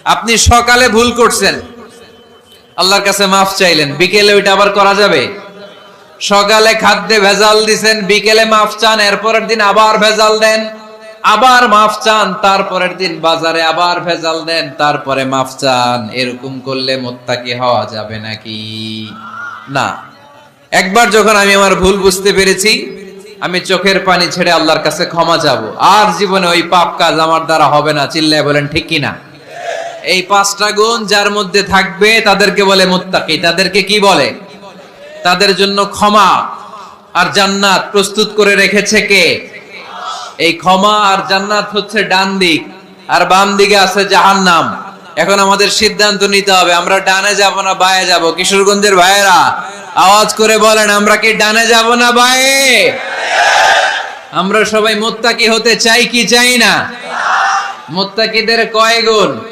আপনি সকালে ভুল করছেন, আল্লাহর কাছে মাফ চাইলেন, বিকেলে ওইটা আবার করা যাবে? সকালে খাদ্যে ভেজাল দিছেন, বিকেলে মাফ চান, এরপরের দিন আবার ভেজাল দেন, আবার মাফ চান, তারপরের দিন বাজারে আবার ভেজাল দেন, তারপরে মাফ চান। এরকম করলে মুত্তাকি হওয়া যাবে নাকি? না। একবার যখন আমি আমার ভুল বুঝতে পেরেছি, আমি চোখের পানি ছেড়ে আল্লাহর কাছে ক্ষমা চাবো। আর জীবনে ওই পাপ কাজ আমার দ্বারা হবে না। চিল্লায় বলেন ঠিক কিনা? এই 5টা গুণ যার মধ্যে থাকবে তাদেরকে বলে মুত্তাকি। তাদেরকে কি বলে? তাদের জন্য ক্ষমা আর জান্নাত প্রস্তুত করে রেখেছে কে? এই ক্ষমা আর জান্নাত হচ্ছে ডান দিক, আর বাম দিকে আছে জাহান্নাম। এখন আমাদের সিদ্ধান্ত নিতে হবে, আমরা ডানে যাব না বায়ে যাব। কিশোরগঞ্জের ভাইয়েরা আওয়াজ করে বলেন, আমরা কি ডানে যাব না বায়ে? আমরা সবাই মুত্তাকি হতে চাই কি চাই না? মুত্তাকিদের কয় গুণ?